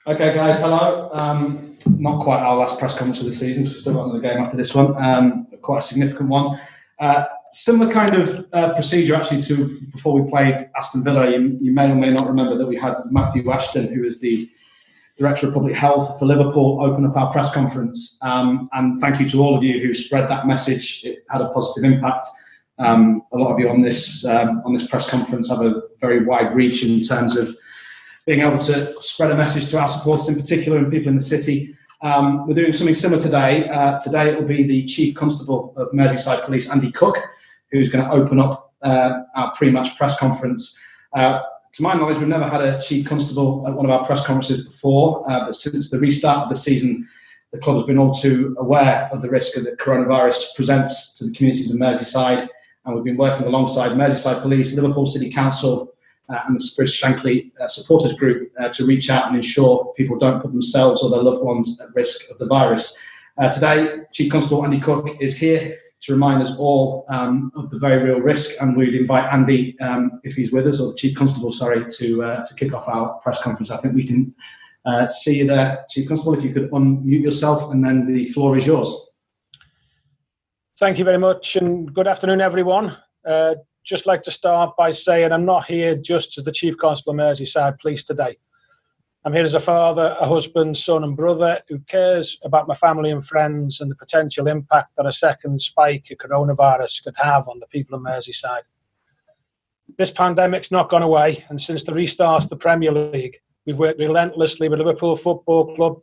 Okay, guys, hello. Not quite our last press conference of the season, so we've still got another game after this one. Quite a significant one. Similar kind of procedure, actually, to before we played Aston Villa. You may or may not remember that we had Matthew Ashton, who is the Director of Public Health for Liverpool, open up our press conference. And thank you to all of you who spread that message. It had a positive impact. A lot of you on this press conference have a very wide reach in terms of being able to spread a message to our supporters in particular and people in the city. We're doing something similar today. Today it will be the Chief Constable of Merseyside Police, Andy Cook, who's going to open up our pre-match press conference. To my knowledge, we've never had a Chief Constable at one of our press conferences before, but since the restart of the season, the club has been all too aware of the risk that coronavirus presents to the communities of Merseyside, and we've been working alongside Merseyside Police, Liverpool City Council, and the British Shankly supporters group to reach out and ensure people don't put themselves or their loved ones at risk of the virus. Today, Chief Constable Andy Cook is here to remind us all of the very real risk, and we'd invite Andy, if he's with us, or the Chief Constable, to kick off our press conference. I think we can see you there, Chief Constable. If you could unmute yourself, and then the floor is yours. Thank you very much, and good afternoon, everyone. Just like to start by saying I'm not here just as the Chief Constable of Merseyside Police today. I'm here as a father, a husband, son and brother who cares about my family and friends and the potential impact that a second spike of coronavirus could have on the people of Merseyside. This pandemic's not gone away, and since the restart of the Premier League, we've worked relentlessly with Liverpool Football Club,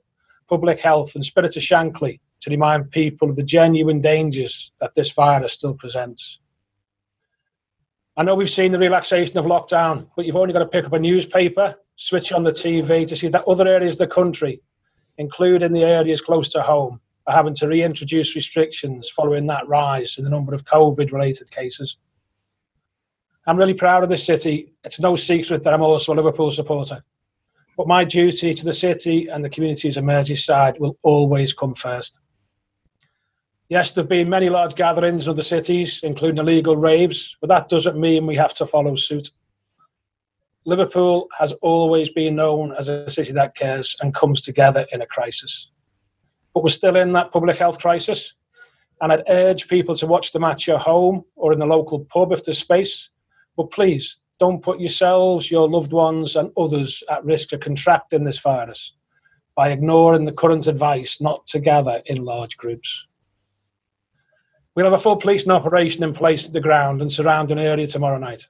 Public Health and Spirit of Shankly to remind people of the genuine dangers that this virus still presents. I know we've seen the relaxation of lockdown, but you've only got to pick up a newspaper, switch on the TV to see that other areas of the country, including the areas close to home, are having to reintroduce restrictions following that rise in the number of COVID-related cases. I'm really proud of this city. It's no secret that I'm also a Liverpool supporter, but my duty to the city and the communities of Merseyside will always come first. Yes, there have been many large gatherings in other cities, including illegal raves, but that doesn't mean we have to follow suit. Liverpool has always been known as a city that cares and comes together in a crisis. But we're still in that public health crisis, and I'd urge people to watch the match at home or in the local pub if there's space. But please, don't put yourselves, your loved ones and others at risk of contracting this virus by ignoring the current advice not to gather in large groups. We'll have a full policing operation in place at the ground and surrounding area tomorrow night.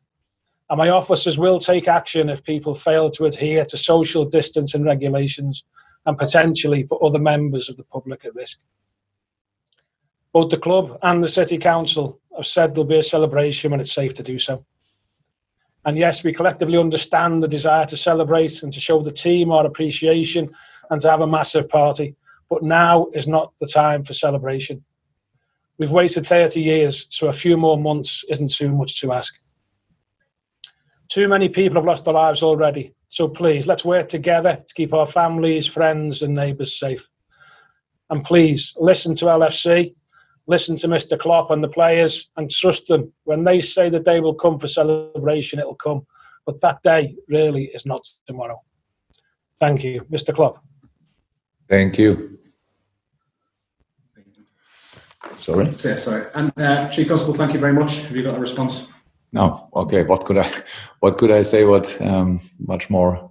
And my officers will take action if people fail to adhere to social distancing regulations and potentially put other members of the public at risk. Both the club and the City Council have said there'll be a celebration when it's safe to do so. And yes, we collectively understand the desire to celebrate and to show the team our appreciation and to have a massive party, but now is not the time for celebration. We've waited 30 years, so a few more months isn't too much to ask. Too many people have lost their lives already, so please, let's work together to keep our families, friends and neighbours safe. And please, listen to LFC, listen to Mr. Klopp and the players, and trust them. When they say the day will come for celebration, it'll come. But that day really is not tomorrow. Thank you. Mr. Klopp. Thank you. Sorry? Yeah, sorry. And Chief Constable, thank you very much. Have you got a response? No. Okay. What could I say? Much more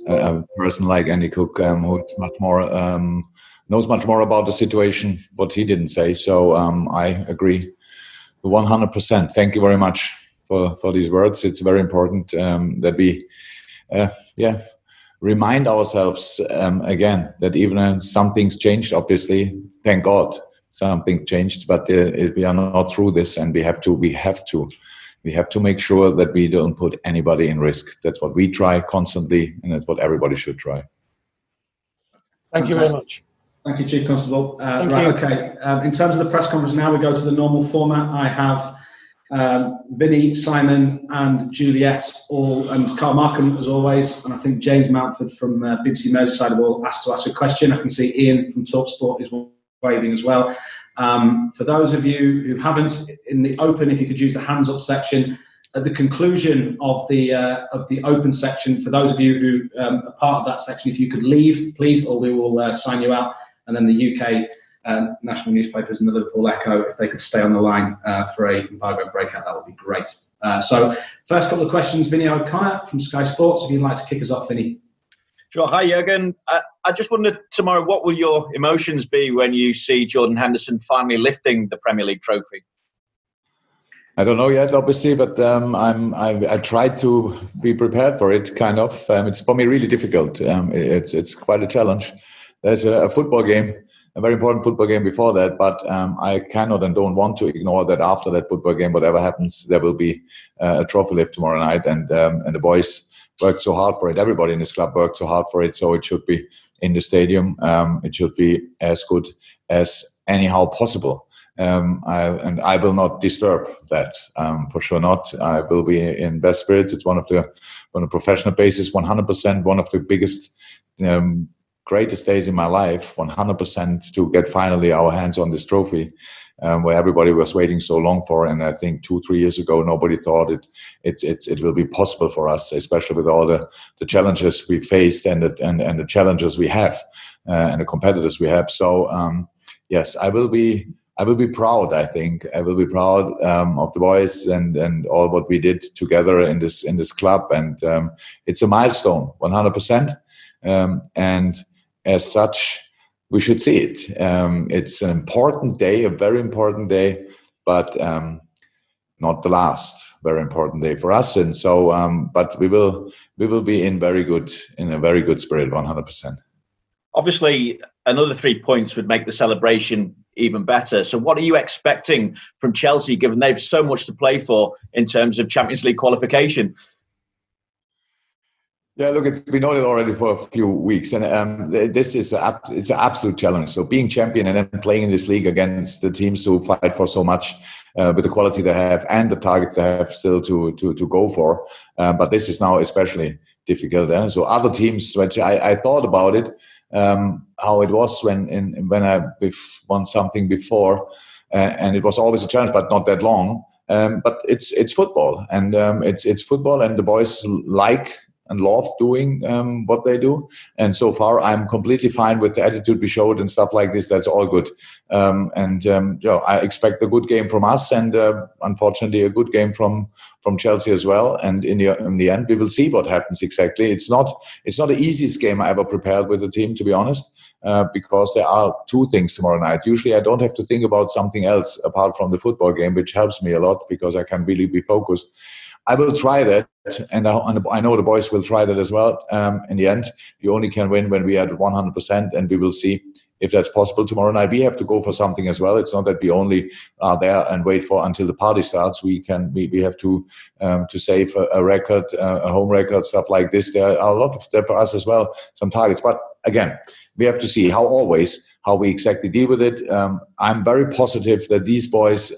a person like Andy Cook, who's much more knows much more about the situation. What he didn't say. So I agree 100%. Thank you very much for these words. It's very important that we remind ourselves again that even some things changed. Obviously, thank God. Something changed, but we are not through this, and we have to make sure that we don't put anybody in risk. That's what we try constantly, and that's what everybody should try. Thank you very much. Thank you, Chief Constable. Thank you. Okay. In terms of the press conference now, we go to the normal format. I have Vinny, Simon and Juliet and Carl Markham as always, and I think James Mountford from BBC Merseyside will ask a question. I can see Ian from TalkSport is waving as well. For those of you who haven't, in the open, if you could use the hands up section, at the conclusion of the open section, for those of you who are part of that section, if you could leave, please, or we will sign you out. And then the UK national newspapers and the Liverpool Echo, if they could stay on the line for a embargo breakout, that would be great. So first couple of questions, Vinny O'Connor from Sky Sports, if you'd like to kick us off, Vinny. Sure. Hi, Jurgen. I just wondered tomorrow, what will your emotions be when you see Jordan Henderson finally lifting the Premier League trophy? I don't know yet, obviously, but I tried to be prepared for it. Kind of. It's for me really difficult. It's quite a challenge. There's a football game, a very important football game before that, but I cannot and don't want to ignore that after that football game, whatever happens, there will be a trophy lift tomorrow night, and the boys worked so hard for it. Everybody in this club worked so hard for it, so it should be in the stadium. It should be as good as anyhow possible. I will not disturb that, for sure not. I will be in best spirits. It's on a professional basis, 100%, one of the biggest, greatest days in my life, 100% to get finally our hands on this trophy, where everybody was waiting so long for. And I think 2-3 years ago, nobody thought it will be possible for us, especially with all the challenges we faced and the challenges we have and the competitors we have. So yes, I will be proud. I think I will be proud of the boys and all what we did together in this club. And it's a milestone, 100%. And as such, we should see it. It's an important day, a very important day, but not the last very important day for us. And so, but we will be in a very good spirit, 100%. Obviously, another 3 points would make the celebration even better. So what are you expecting from Chelsea, given they've so much to play for in terms of Champions League qualification? Yeah, look, we know it already for a few weeks, and this is it's an absolute challenge. So being champion and then playing in this league against the teams who fight for so much, with the quality they have and the targets they have still to go for. But this is now especially difficult. So other teams, which I thought about it, how it was when I won something before, and it was always a challenge, but not that long. But it's football, and it's football, and the boys like and love doing what they do. And so far, I'm completely fine with the attitude we showed and stuff like this. That's all good. I expect a good game from us, and unfortunately, a good game from Chelsea as well. And in the end, we will see what happens exactly. It's not the easiest game I ever prepared with the team, to be honest, because there are two things tomorrow night. Usually, I don't have to think about something else apart from the football game, which helps me a lot because I can really be focused. I will try that, and I know the boys will try that as well. In the end, you only can win when we are at 100%, and we will see if that's possible tomorrow night. We have to go for something as well. It's not that we only are there and wait for until the party starts. We have to save a record, a home record, stuff like this. There are a lot of there for us as well, some targets. But again, we have to see how we exactly deal with it. I'm very positive that these boys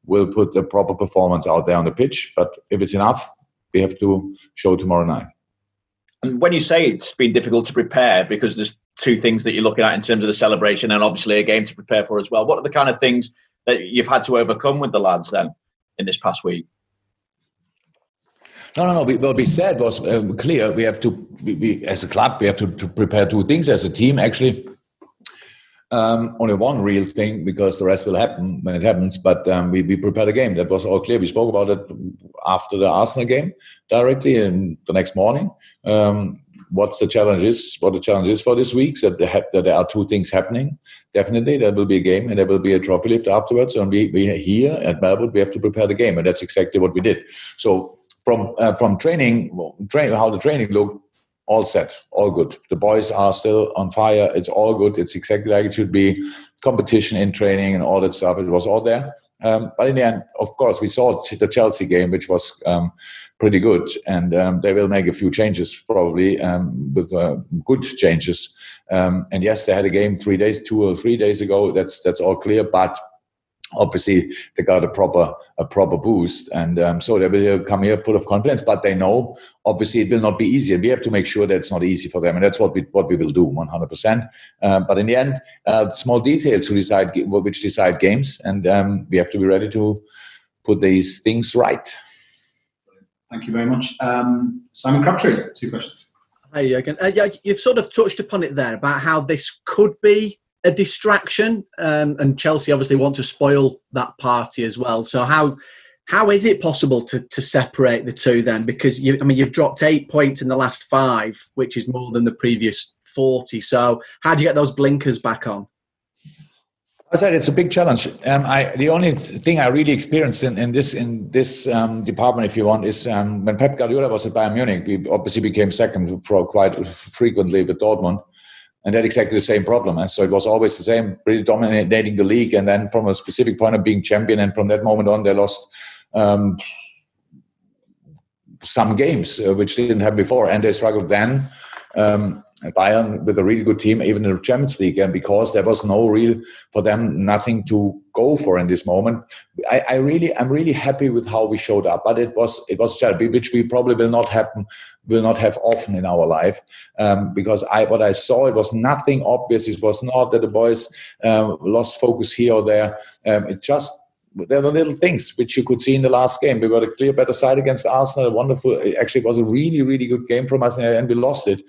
will put the proper performance out there on the pitch. But if it's enough, we have to show tomorrow night. And when you say it's been difficult to prepare, because there's two things that you're looking at in terms of the celebration and obviously a game to prepare for as well, what are the kind of things that you've had to overcome with the lads then in this past week? No. What we said was clear. We have to, as a club, we have to prepare two things. As a team, actually, only one real thing, because the rest will happen when it happens. But we prepared a game. That was all clear. We spoke about it after the Arsenal game directly, and the next morning. What the challenge is for this week, that there are two things happening. Definitely, there will be a game and there will be a trophy lift afterwards. And we here at Melbourne, we have to prepare the game, and that's exactly what we did. So from training, how the training looked, all set, all good. The boys are still on fire. It's all good. It's exactly like it should be. Competition in training and all that stuff. It was all there. But in the end, of course, we saw the Chelsea game, which was pretty good. And they will make a few changes, probably, with good changes. And yes, they had a game 2 or 3 days ago. That's all clear. But obviously, they got a proper boost, and so they will come here full of confidence. But they know, obviously, it will not be easy, and we have to make sure that it's not easy for them, and that's what we will do 100%. But in the end, small details which decide games, and we have to be ready to put these things right. Thank you very much. Simon Crabtree, 2 questions. Hey, Jurgen. You've sort of touched upon it there about how this could be a distraction, and Chelsea obviously want to spoil that party as well. So how is it possible to separate the two then? Because you've dropped 8 points in the last 5, which is more than the previous 40. So how do you get those blinkers back on? I said it's a big challenge. The only thing I really experienced in this department, if you want, is when Pep Guardiola was at Bayern Munich. We obviously became second for quite frequently with Dortmund, and that exactly the same problem. So it was always the same, really dominating the league, and then from a specific point of being champion, and from that moment on, they lost some games which they didn't have before, and they struggled then. Bayern with a really good team, even in the Champions League, and because there was nothing to go for in this moment. I'm really happy with how we showed up, but it was which we probably will not have often in our life, because what I saw, it was nothing obvious. It was not that the boys lost focus here or there. There were little things which you could see in the last game. We got a clear better side against Arsenal. It was a really, really good game from us, and we lost it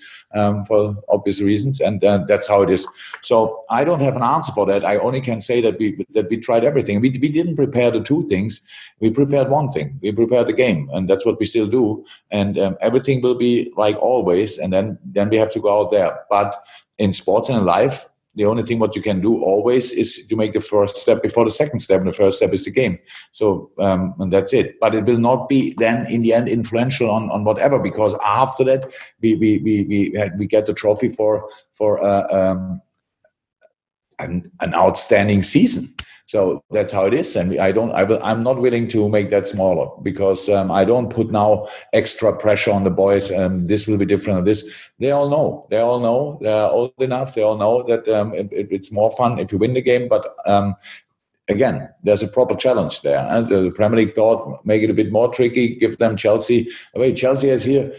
for obvious reasons, and that's how it is. So I don't have an answer for that. I only can say that we tried everything. We didn't prepare the 2 things. We prepared one thing. We prepared the game, and that's what we still do. And everything will be like always, and then we have to go out there. But in sports and in life, the only thing what you can do always is to make the first step before the second step, and the first step is the game. So, and that's it. But it will not be then in the end influential on whatever, because after that we get the trophy for an outstanding season. So that's how it is, and I'm not willing to make that smaller, because I don't put now extra pressure on the boys. This will be different. They all know. They're old enough. They all know that it's more fun if you win the game. But again, there's a proper challenge there, and the Premier League thought make it a bit more tricky. Give them Chelsea. Chelsea has here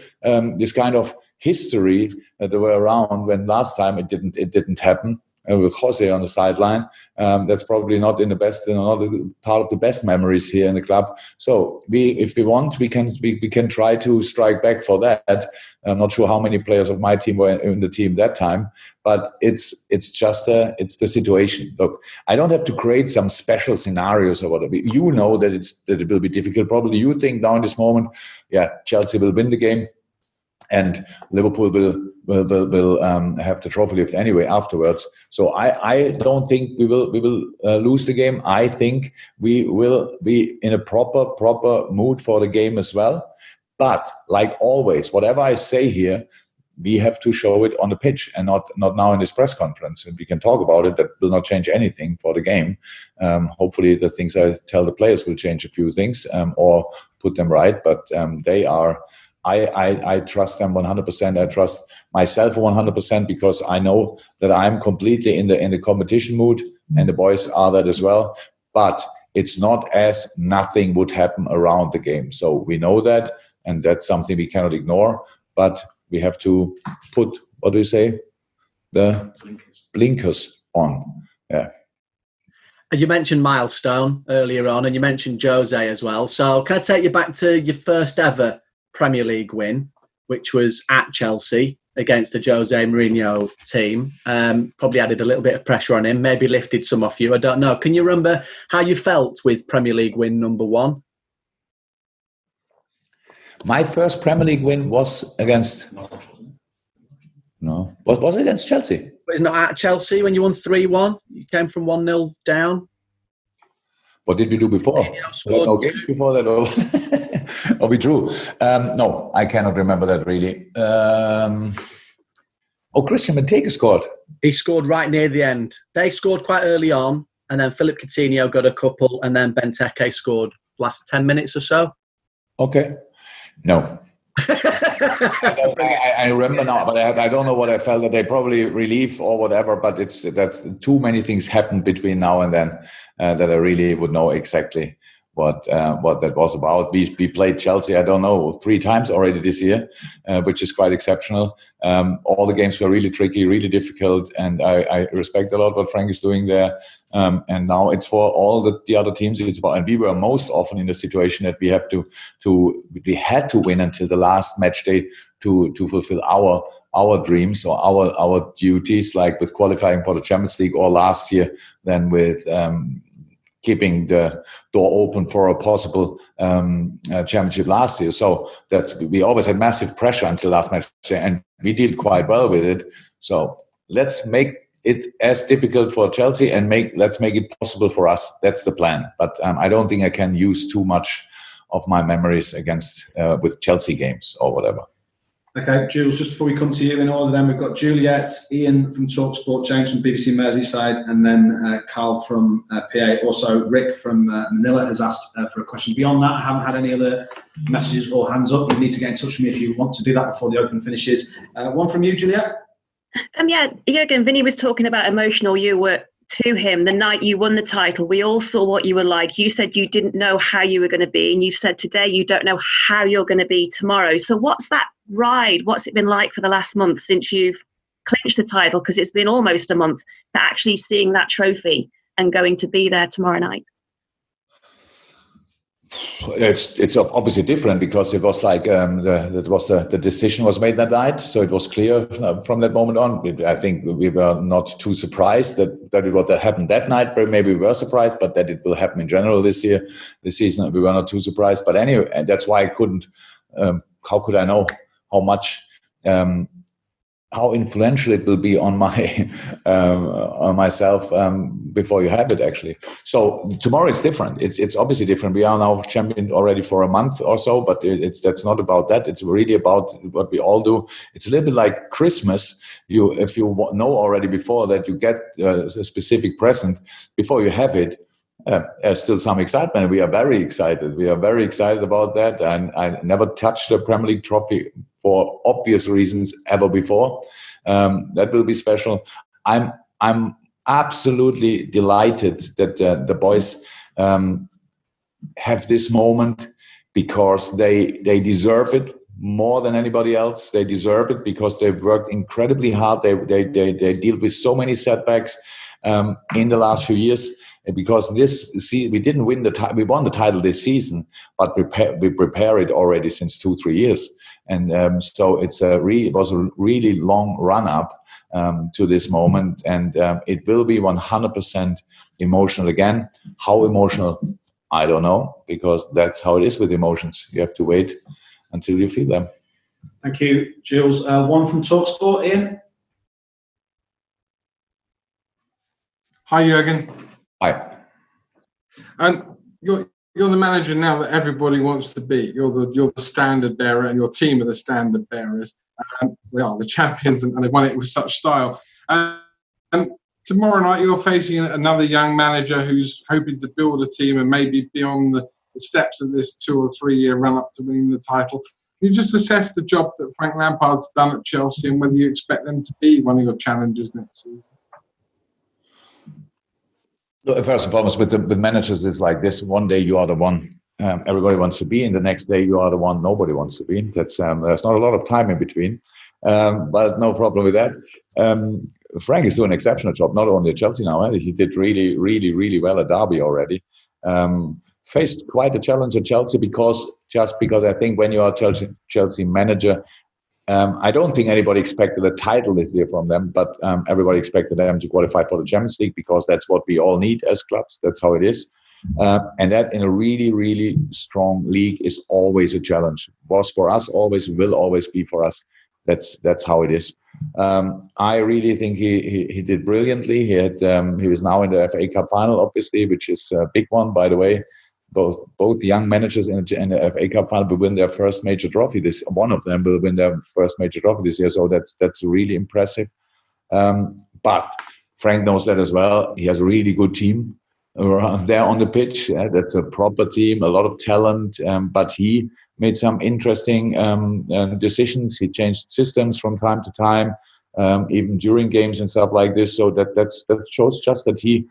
this kind of history that they were around when last time it didn't happen. With Jose on the sideline, that's probably not in the best, not part of the best memories here in the club. So if we want, we can try to strike back for that. I'm not sure how many players of my team were in the team that time, but it's the situation. Look, I don't have to create some special scenarios or whatever. You know that it will be difficult. Probably you think now in this moment, Chelsea will win the game, and Liverpool will have the trophy lift anyway afterwards. So I don't think we will lose the game. I think we will be in a proper mood for the game as well. But like always, whatever I say here, we have to show it on the pitch, and not now in this press conference. And we can talk about it. That will not change anything for the game. Hopefully the things I tell the players will change a few things or put them right. But they are... I trust them 100%. I trust myself 100%, because I know that I'm completely in the competition mood, and the boys are that as well. But it's not as nothing would happen around the game. So we know that, and that's something we cannot ignore. But we have to put, what do you say, the blinkers on. Yeah. You mentioned milestone earlier on, and you mentioned Jose as well. So can I take you back to your first ever Premier League win, which was at Chelsea against the Jose Mourinho team? Probably added a little bit of pressure on him, maybe lifted some off you, I don't know. Can you remember how you felt with Premier League win number 1? My first Premier League win was against... No. What was it against Chelsea? Was it not at Chelsea when you won 3-1? You came from 1-0 down? What did we do before? No games before that? Oh, we drew. No, I cannot remember that really. Christian Benteke scored. He scored right near the end. They scored quite early on, and then Philip Coutinho got a couple, and then Benteke scored last 10 minutes or so. Okay. No. I remember now, but I don't know what I felt. That they probably relief or whatever, but that's too many things happened between now and then that I really would know exactly what that was about. We played Chelsea, I don't know, 3 times already this year, which is quite exceptional. All the games were really tricky, really difficult, and I respect a lot what Frank is doing there. And now it's for all the other teams. It's about, and we were most often in the situation that we had to win until the last match day to fulfill our dreams or our duties, like with qualifying for the Champions League, or last year then with keeping the door open for a possible championship last year. So that we always had massive pressure until last match, and we did quite well with it. So let's make it as difficult for Chelsea and let's make it possible for us. That's the plan. But I don't think I can use too much of my memories against with Chelsea games or whatever. Okay, Jules, just before we come to you in order, then we've got Juliet, Ian from TalkSport, James from BBC Merseyside, and then Carl from PA. Also, Rick from Manila has asked for a question. Beyond that, I haven't had any other messages or hands up. You need to get in touch with me if you want to do that before the Open finishes. One from you, Juliet. Yeah, Jurgen, Vinny was talking about emotional you were to him the night you won the title. We all saw what you were like. You said you didn't know how you were going to be, and you've said today you don't know how you're going to be tomorrow. So what's that ride? What's it been like for the last month since you've clinched the title? Because it's been almost a month, to actually seeing that trophy and going to be there tomorrow night. It's obviously different because it was like the decision was made that night, so it was clear from that moment on. I think we were not too surprised that it would happen that night, but maybe we were surprised, but that it will happen in general this season, we were not too surprised. But anyway, and that's why I couldn't. How could I know how much? How influential it will be on myself before you have it, actually. So tomorrow it's different. It's obviously different. We are now champion already for a month or so, but that's not about that. It's really about what we all do. It's a little bit like Christmas. If you know already before that you get a specific present, before you have it, there's still some excitement. We are very excited. We are very excited about that. And I never touched a Premier League trophy for obvious reasons ever before. That will be special. I'm absolutely delighted that the boys have this moment because they deserve it more than anybody else. They deserve it because they've worked incredibly hard. They deal with so many setbacks in the last few years. Because we didn't win we won the title this season, but we prepare it already since 2-3 years, and so it was a really long run up to this moment, and it will be 100% emotional again. How emotional, I don't know, because that's how it is with emotions. You have to wait until you feel them. Thank you, Jules. One from TalkSport, Ian. Hi, Jurgen. Hi. And you're the manager now that everybody wants to be. You're the standard bearer, and your team are the standard bearers. They are the champions, and they won it with such style. And tomorrow night you're facing another young manager who's hoping to build a team and maybe be on the steps of this 2 or 3 year run up to winning the title. Can you just assess the job that Frank Lampard's done at Chelsea and whether you expect them to be one of your challengers next season? First and foremost, with managers, it's like this. One day you are the one everybody wants to be, and the next day you are the one nobody wants to be. That's there's not a lot of time in between, but no problem with that. Frank is doing an exceptional job, not only at Chelsea now. He did really, really, really well at Derby already. Faced quite a challenge at Chelsea because I think when you are a Chelsea manager, I don't think anybody expected a title this year from them, but everybody expected them to qualify for the Champions League because that's what we all need as clubs. That's how it is. And that in a really, really strong league is always a challenge. Was for us, always will always be for us. That's how it is. I really think he did brilliantly. He was now in the FA Cup final, obviously, which is a big one, by the way. Both young managers in the FA Cup final will win their first major trophy. One of them will win their first major trophy this year, so that's really impressive. But Frank knows that as well. He has a really good team around there on the pitch. That's a proper team, a lot of talent. But he made some interesting decisions. He changed systems from time to time, even during games and stuff like this. So that shows just that he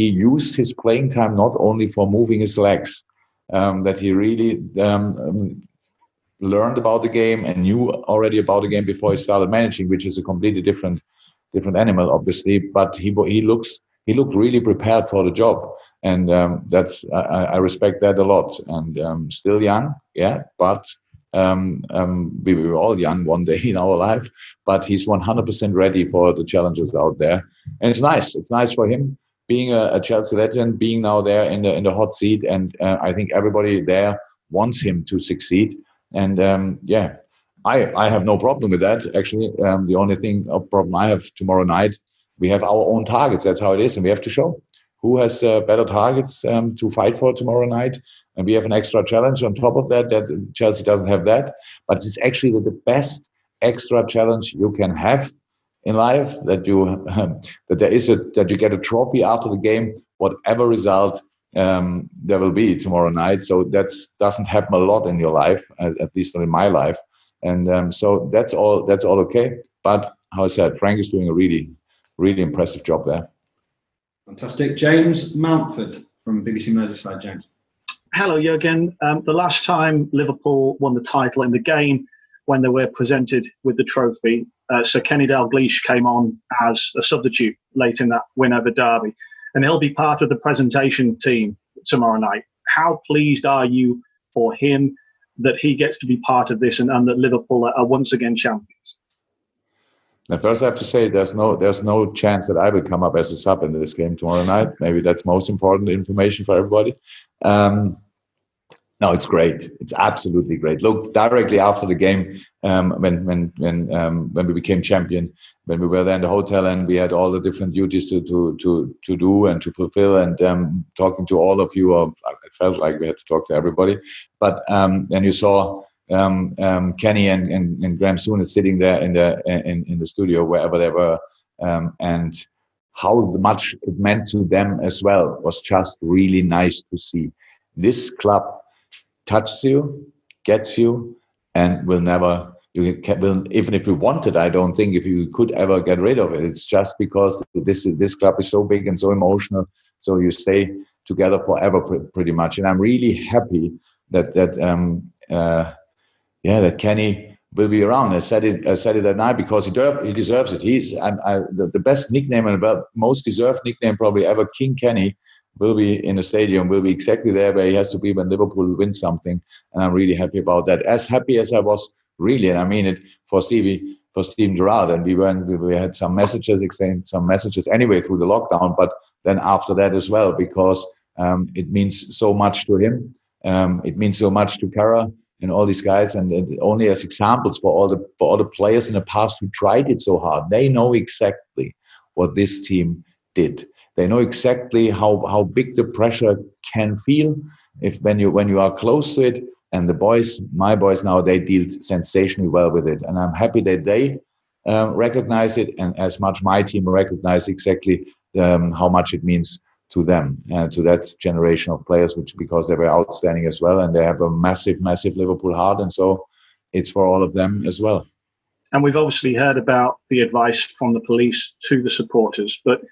used his playing time not only for moving his legs, that he really learned about the game and knew already about the game before he started managing, which is a completely different animal, obviously. But he looked really prepared for the job, and I respect that a lot. And still young, yeah, but we were all young one day in our life. But he's 100% ready for the challenges out there, and it's nice. It's nice for him being a Chelsea legend, being now there in the hot seat, and I think everybody there wants him to succeed. And I have no problem with that. Actually, the only problem I have tomorrow night, we have our own targets. That's how it is, and we have to show who has better targets to fight for tomorrow night. And we have an extra challenge on top of that. That Chelsea doesn't have that, but it's actually the best extra challenge you can have in life. That you get a trophy after the game, whatever result there will be tomorrow night. So that doesn't happen a lot in your life, at least not in my life. And so that's all okay. But how I said, Frank is doing a really, really impressive job there. Fantastic. James Mountford from BBC Merseyside. James. Hello, Jurgen. The last time Liverpool won the title in the game, when they were presented with the trophy, Sir Kenny Dalglish came on as a substitute late in that win over Derby. And he'll be part of the presentation team tomorrow night. How pleased are you for him that he gets to be part of this and that Liverpool are once again champions? Now, first, I have to say there's no chance that I will come up as a sub in this game tomorrow night. Maybe that's most important information for everybody. No, it's great. It's absolutely great. Look, directly after the game, when we became champion, when we were there in the hotel and we had all the different duties to do and to fulfill, and talking to all of you, it felt like we had to talk to everybody. But then you saw Kenny and Graham Souness sitting there in the studio, wherever they were, and how much it meant to them as well was just really nice to see. This club touches you, gets you, and will never. Even if you wanted, I don't think if you could ever get rid of it. It's just because this club is so big and so emotional, so you stay together forever, pretty much. And I'm really happy that Kenny will be around. I said it that night because he deserves it. He's the best nickname and the most deserved nickname probably ever. King Kenny will be in the stadium, will be exactly there where he has to be when Liverpool wins something. And I'm really happy about that. As happy as I was, really, and I mean it, for Steven Gerrard. And we had some messages, exchanged some messages anyway through the lockdown, but then after that as well, because it means so much to him. It means so much to Kara and all these guys, and only as examples for all the players in the past who tried it so hard. They know exactly what this team did. They know exactly how big the pressure can feel when you are close to it. And my boys now, they deal sensationally well with it. And I'm happy that they recognize it, and as much my team recognize exactly how much it means to them and to that generation of players, because they were outstanding as well. And they have a massive, massive Liverpool heart. And so it's for all of them as well. And we've obviously heard about the advice from the police to the supporters, but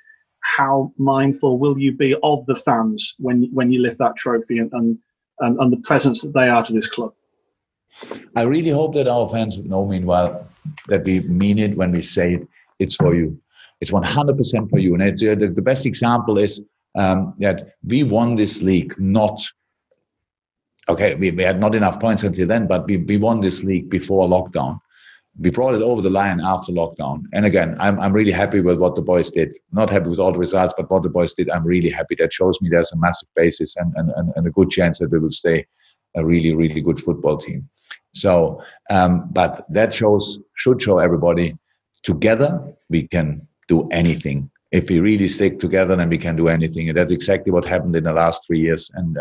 how mindful will you be of the fans when you lift that trophy and the presence that they are to this club? I really hope that our fans know, meanwhile, that we mean it when we say it. It's for you. It's 100% for you. And it's, the best example is that we won this league we had not enough points until then, but we won this league before lockdown. We brought it over the line after lockdown. And again, I'm really happy with what the boys did. Not happy with all the results, but what the boys did, I'm really happy. That shows me there's a massive basis and a good chance that we will stay a really, really good football team. So, but that should show everybody together we can do anything. If we really stick together, then we can do anything. And that's exactly what happened in the last 3 years. And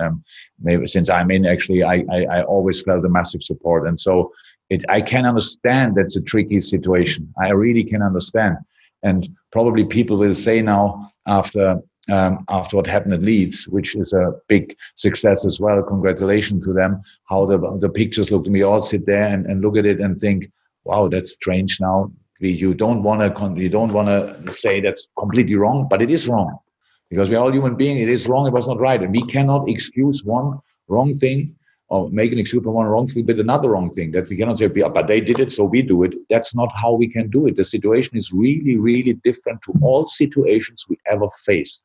maybe since I'm in, actually, I always felt a massive support. And so I can understand that's a tricky situation. I really can understand. And probably people will say now, after what happened at Leeds, which is a big success as well, congratulations to them, how the pictures look. We all sit there and look at it and think, wow, that's strange now. You don't want to say that's completely wrong, but it is wrong because we're all human beings. It is wrong. It was not right, and we cannot excuse one wrong thing, or make an excuse for one wrong thing, but another wrong thing, that we cannot say, but they did it, so we do it. That's not how we can do it. The situation is really, really different to all situations we ever faced.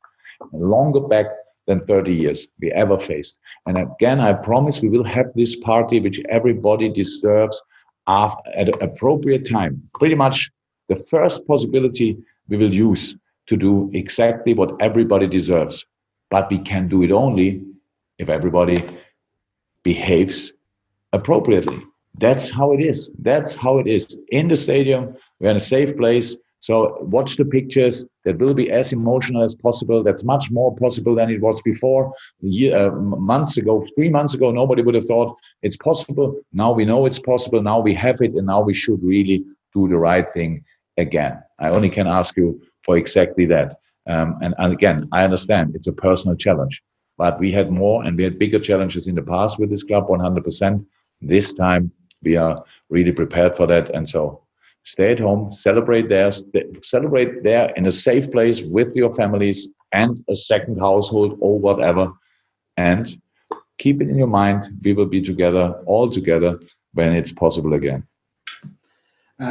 Longer back than 30 years we ever faced. And again, I promise we will have this party which everybody deserves at an appropriate time. Pretty much the first possibility we will use to do exactly what everybody deserves. But we can do it only if everybody behaves appropriately. That's how it is. That's how it is. In the stadium, we're in a safe place. So watch the pictures. That will be as emotional as possible. That's much more possible than it was before. Months ago, 3 months ago, nobody would have thought it's possible. Now we know it's possible. Now we have it. And now we should really do the right thing again. I only can ask you for exactly that. And again, I understand it's a personal challenge. But we had more and we had bigger challenges in the past with this club, 100%. This time we are really prepared for that. And so stay at home, celebrate there in a safe place with your families and a second household or whatever. And keep it in your mind, we will be together, all together, when it's possible again.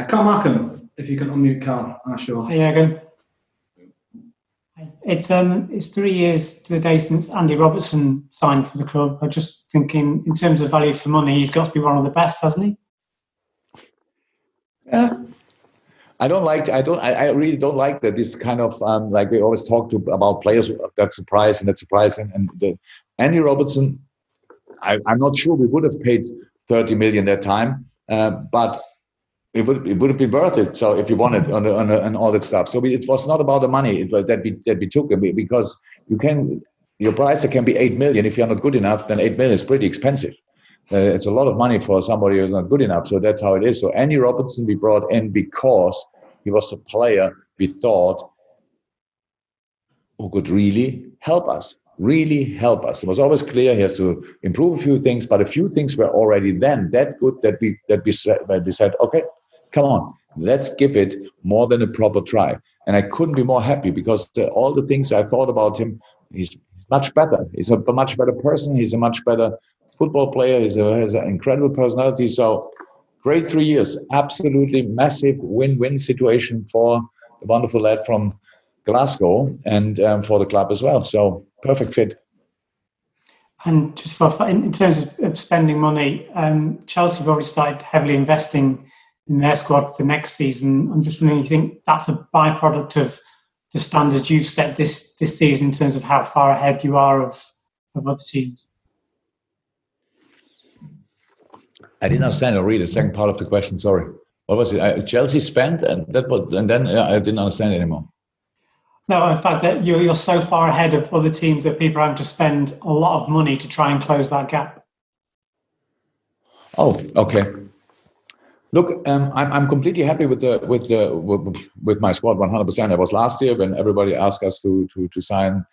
Carl Markham, if you can unmute Carl. Sure. Hi, Jurgen. It's 3 years to the day since Andy Robertson signed for the club. I'm just thinking, in terms of value for money, he's got to be one of the best, hasn't he? Yeah. I really don't like that. This kind of like we always talk about players that surprise and that surprise. And Andy Robertson, I'm not sure we would have paid 30 million that time, but it would have been worth it. So if you want it on all that stuff, so it was not about the money that we took, because your price can be 8 million. If you're not good enough, then 8 million is pretty expensive. It's a lot of money for somebody who's not good enough. So that's how it is. So Andy Robertson we brought in because he was a player we thought who could really help us. It was always clear he has to improve a few things, but a few things were already then that good that we said, okay, come on, let's give it more than a proper try. And I couldn't be more happy because all the things I thought about him, he's much better. He's a much better person. He's a much better football player. He has an incredible personality. So great 3 years, absolutely massive win-win situation for the wonderful lad from Glasgow and for the club as well. So perfect fit. And just in terms of spending money, Chelsea have already started heavily investing in their squad for next season. I'm just wondering, you think that's a byproduct of the standards you've set this season in terms of how far ahead you are of other teams? I didn't understand or read the second part of the question. Sorry. What was it? Chelsea spent and then I didn't understand anymore. No, in fact, that you're so far ahead of other teams that people are having to spend a lot of money to try and close that gap. Oh, okay. Look, I'm completely happy with my squad 100%. It was last year when everybody asked us to sign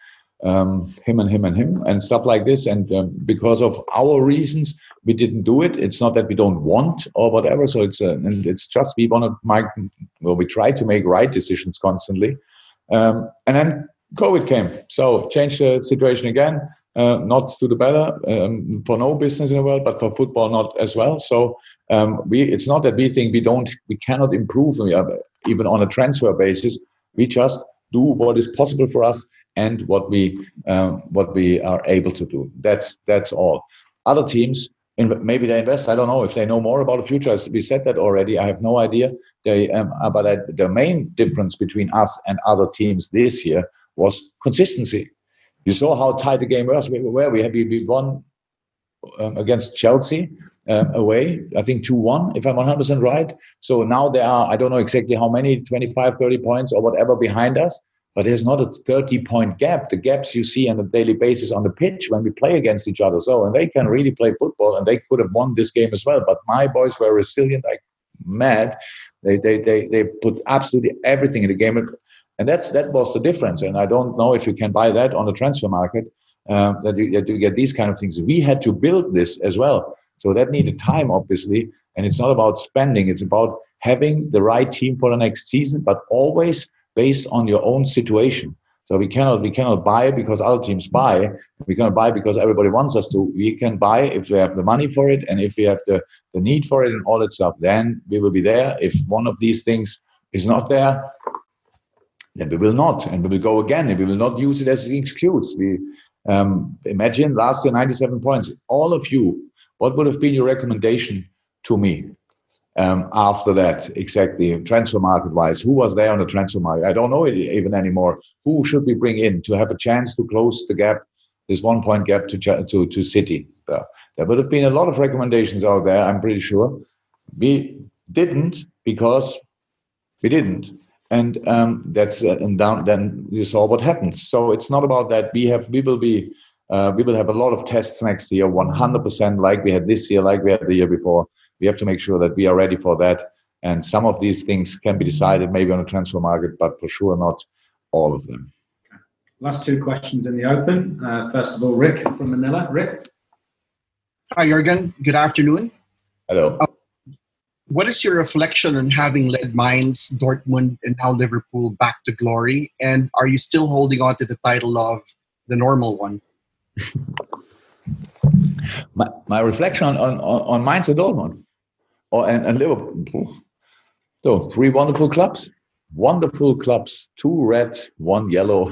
him and stuff like this, and because of our reasons, we didn't do it. It's not that we don't want or whatever. So it's just we we try to make right decisions constantly. And then COVID came, so changed the situation again, not to the better, for no business in the world, but for football not as well. So it's not that we think we cannot improve even on a transfer basis. We just do what is possible for us and what we are able to do. That's all. Other teams, maybe they invest. I don't know if they know more about the future. We said that already. I have no idea. But the main difference between us and other teams this year was consistency. You saw how tight the game was. We won against Chelsea away, I think 2-1, if I'm 100% right. So now there are, I don't know exactly how many, 25, 30 points or whatever behind us. But there's not a 30-point gap. The gaps you see on a daily basis on the pitch when we play against each other. So, and they can really play football, and they could have won this game as well. But my boys were resilient like mad. They put absolutely everything in the game, and that was the difference. And I don't know if you can buy that on the transfer market. That you get these kind of things. We had to build this as well, so that needed time, obviously. And it's not about spending; it's about having the right team for the next season, but always based on your own situation. So we cannot buy because other teams buy. We cannot buy because everybody wants us to. We can buy if we have the money for it and if we have the need for it and all that stuff. Then we will be there. If one of these things is not there, then we will not, and we will go again, and we will not use it as an excuse. We imagine last year 97 points. All of you, what would have been your recommendation to me? After that, exactly, transfer market wise, who was there on the transfer market? I don't know it even anymore. Who should we bring in to have a chance to close the gap, this 1 point gap to City? There would have been a lot of recommendations out there, I'm pretty sure. We didn't because we didn't. And then you saw what happened. So it's not about that. We will have a lot of tests next year, 100% like we had this year, like we had the year before. We have to make sure that we are ready for that. And some of these things can be decided maybe on a transfer market, but for sure not all of them. Okay. Last two questions in the open. First of all, Rick from Manila. Rick? Hi, Jurgen. Good afternoon. Hello. What is your reflection on having led Mainz, Dortmund, and now Liverpool back to glory? And are you still holding on to the title of the normal one? My reflection on Mainz and Dortmund and Liverpool. So 3 wonderful clubs. Wonderful clubs. 2 red, 1 yellow.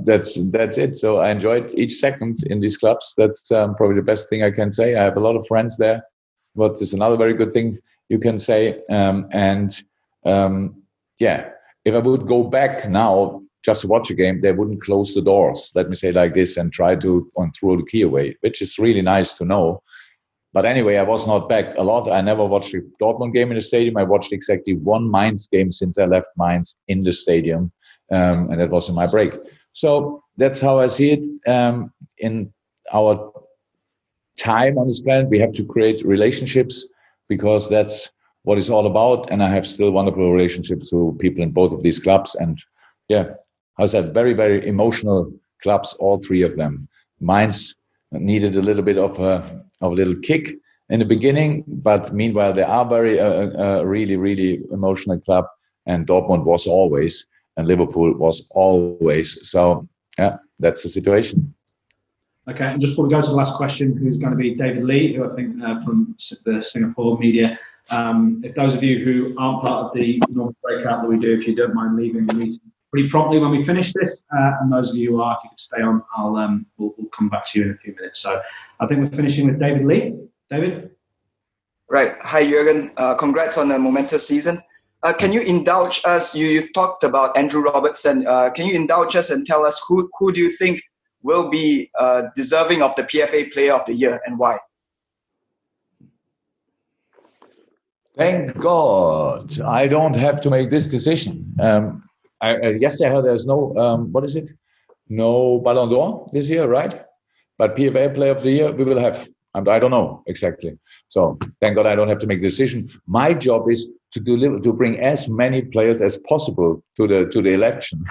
That's it. So I enjoyed each second in these clubs. That's probably the best thing I can say. I have a lot of friends there. But there's another very good thing you can say. If I would go back now just to watch a game, they wouldn't close the doors, let me say like this, and try to throw the key away, which is really nice to know. But anyway, I was not back a lot. I never watched a Dortmund game in the stadium. I watched exactly 1 Mainz game since I left Mainz in the stadium, and that was in my break. So that's how I see it. In our time on this planet, we have to create relationships because that's what it's all about. And I have still wonderful relationships with people in both of these clubs. And I said, very, very emotional clubs, all 3 of them. Mainz needed a little bit of a little kick in the beginning, but meanwhile they are very really, really emotional club. And Dortmund was always, and Liverpool was always. So that's the situation. Okay, and just before we go to the last question, who's going to be David Lee, who I think from the Singapore media. If those of you who aren't part of the normal breakout that we do, if you don't mind leaving the meeting pretty promptly when we finish this, and those of you who are, if you could stay on, we'll come back to you in a few minutes. So I think we're finishing with David Lee. David? Right. Hi, Jurgen. Congrats on a momentous season. Can you indulge us? You've talked about Andrew Robertson. Can you indulge us and tell us who do you think will be deserving of the PFA Player of the Year and why? Thank God I don't have to make this decision. Yes, I heard there's no, no Ballon d'Or this year, right? But PFA Player of the Year we will have. And I don't know exactly. So thank God I don't have to make the decision. My job is to bring as many players as possible to the election,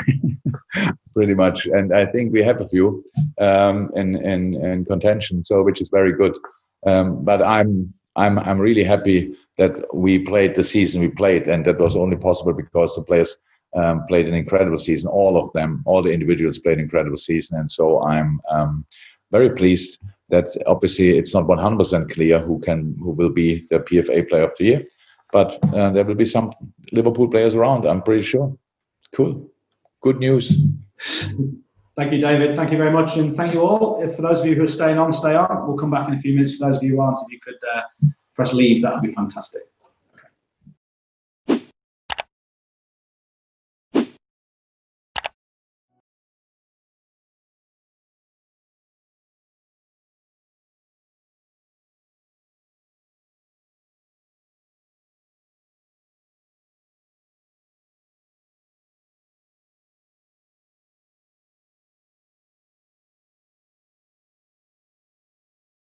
pretty much. And I think we have a few in contention, so which is very good. But I'm really happy that we played the season we played, and that was only possible because the players played an incredible season. All of them, all the individuals played an incredible season, and so I'm very pleased that obviously it's not 100% clear who will be the PFA Player of the Year, but there will be some Liverpool players around, I'm pretty sure. Cool. Good news. Thank you, David. Thank you very much. And thank you all. For those of you who are staying on, stay on. We'll come back in a few minutes. For those of you who aren't, if you could press leave, that would be fantastic.